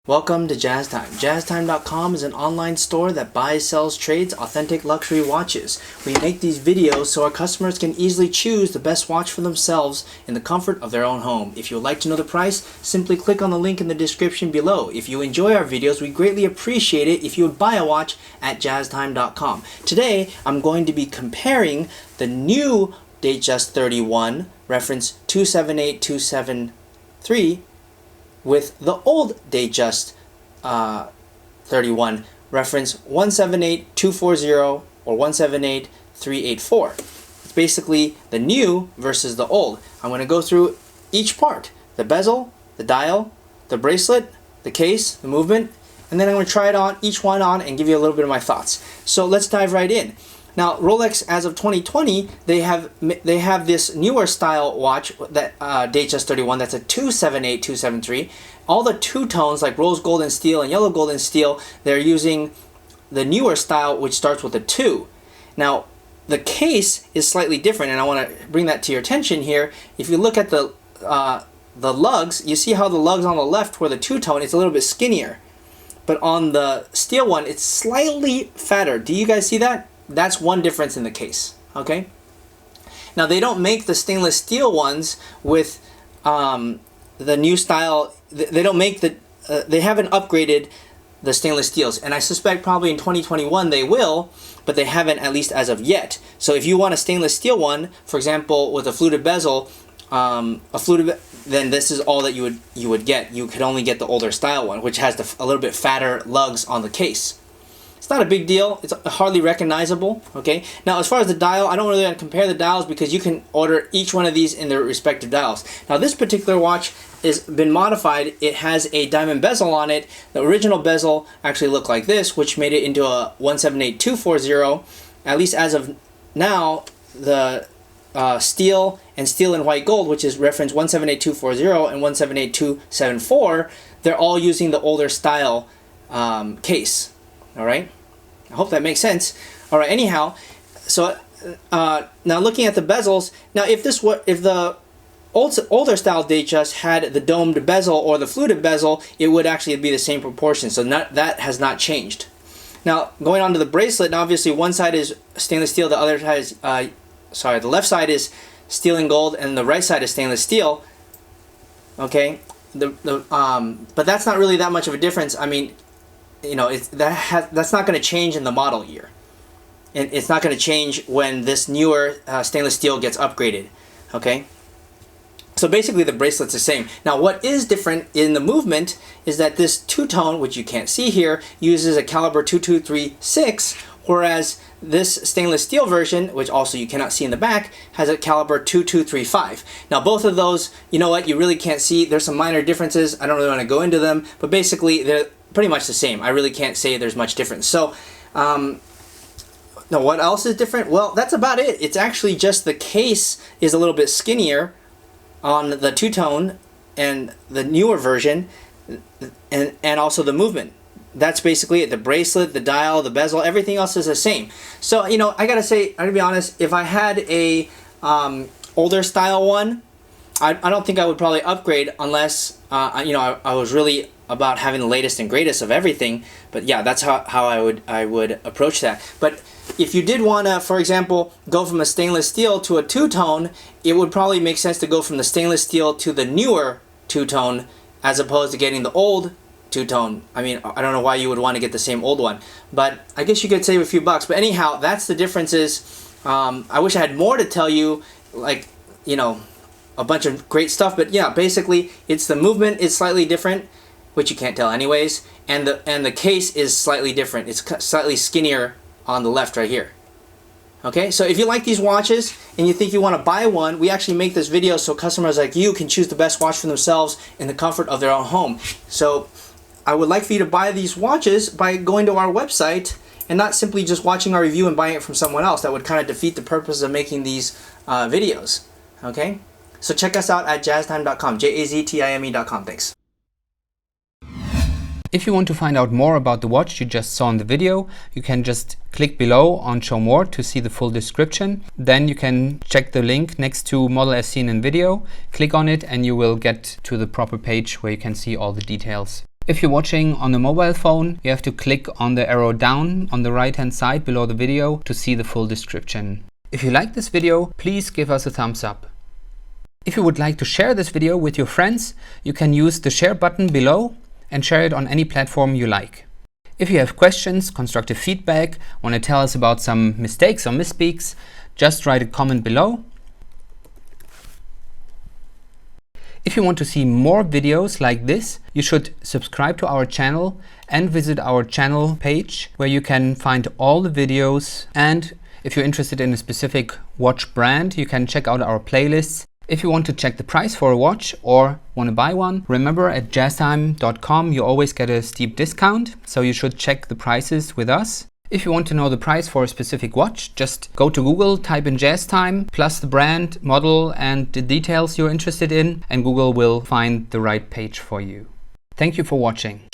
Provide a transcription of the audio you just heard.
Welcome to JazzTime. JazzTime.com is an online store that buys, sells, trades authentic luxury watches. We make these videos so our customers can easily choose the best watch for themselves in the comfort of their own home. If you would like to know the price, simply click on the link in the description below. If you enjoy our videos, we greatly appreciate it if you would buy a watch at JazzTime.com. Today, I'm going to be comparing the new Datejust 31, reference 278273, with the old Datejust 31, reference 178240 or 178384. It's basically the new versus the old. I'm going to go through each part: the bezel, the dial, the bracelet, the case, the movement, and then I'm going to try it on, each one on, and give you a little bit of my thoughts. So let's dive right in. Now, Rolex, as of 2020, they have this newer style watch, that Datejust 31, that's a 278273. All the two tones, like rose gold and steel and yellow gold and steel, they're using the newer style, which starts with a 2. Now, the case is slightly different, and I want to bring that to your attention here. If you look at the lugs, you see how the lugs on the left, where the two-tone, it's a little bit skinnier. But on the steel one, it's slightly fatter. Do you guys see that? That's one difference in the case, okay? Now, they don't make the stainless steel ones with the new style. They don't make the, they haven't upgraded the stainless steels. And I suspect probably in 2021 they will, but they haven't, at least as of yet. So if you want a stainless steel one, for example, with a fluted bezel, then this is all that you would get. You could only get the older style one, which has a little bit fatter lugs on the case. It's not a big deal. It's hardly recognizable, okay? Now, as far as the dial, I don't really want to compare the dials because you can order each one of these in their respective dials. Now, this particular watch has been modified. It has a diamond bezel on it. The original bezel actually looked like this, which made it into a 178240. At least as of now, the steel and steel and white gold, which is reference 178240 and 178274, they're all using the older style case. All right, I hope that makes sense. All right, anyhow, so now looking at the bezels, now if the older style Datejust had the domed bezel or the fluted bezel, it would actually be the same proportion. So that has not changed. Now going on to the bracelet, now obviously one side is stainless steel, the other side is the left side is steel and gold, and the right side is stainless steel. Okay, but that's not really that much of a difference. I mean, you know, that's not going to change in the model year. And it's not going to change when this newer stainless steel gets upgraded. Okay? So basically the bracelet's the same. Now what is different in the movement is that this two-tone, which you can't see here, uses a caliber 2236, whereas this stainless steel version, which also you cannot see in the back, has a caliber 2235. Now both of those, you know what, you really can't see. There's some minor differences. I don't really want to go into them, but basically they're pretty much the same. I really can't say there's much difference. So, now what else is different? Well, that's about it. It's actually just the case is a little bit skinnier on the two-tone and the newer version, and also the movement. That's basically it. The bracelet, the dial, the bezel, everything else is the same. So, you know, I gotta be honest, if I had a older style one, I don't think I would probably upgrade unless, you know, I was really about having the latest and greatest of everything. But yeah, that's how I would approach that. But if you did want to, for example, go from a stainless steel to a two-tone, it would probably make sense to go from the stainless steel to the newer two-tone as opposed to getting the old two-tone. I mean, I don't know why you would want to get the same old one, but I guess you could save a few bucks. But anyhow, that's the differences. I wish I had more to tell you, like, you know, a bunch of great stuff, but yeah, basically it's the movement is slightly different, which you can't tell anyways, and the case is slightly different. It's slightly skinnier on the left right here. Okay, so if you like these watches and you think you want to buy one, we actually make this video so customers like you can choose the best watch for themselves in the comfort of their own home. So I would like for you to buy these watches by going to our website and not simply just watching our review and buying it from someone else. That would kind of defeat the purpose of making these videos. Okay, so check us out at jazztime.com, JAZTIME.com. Thanks. If you want to find out more about the watch you just saw in the video, you can just click below on Show More to see the full description. Then you can check the link next to Model as seen in video, click on it, and you will get to the proper page where you can see all the details. If you're watching on a mobile phone, you have to click on the arrow down on the right hand side below the video to see the full description. If you like this video, please give us a thumbs up. If you would like to share this video with your friends, you can use the share button below and share it on any platform you like. If you have questions, constructive feedback, want to tell us about some mistakes or misspeaks, just write a comment below. If you want to see more videos like this, you should subscribe to our channel and visit our channel page where you can find all the videos. And if you're interested in a specific watch brand, you can check out our playlists. If you want to check the price for a watch or want to buy one, remember at jazztime.com you always get a steep discount, so you should check the prices with us. If you want to know the price for a specific watch, just go to Google, type in JazzTime, plus the brand, model and the details you're interested in, and Google will find the right page for you. Thank you for watching.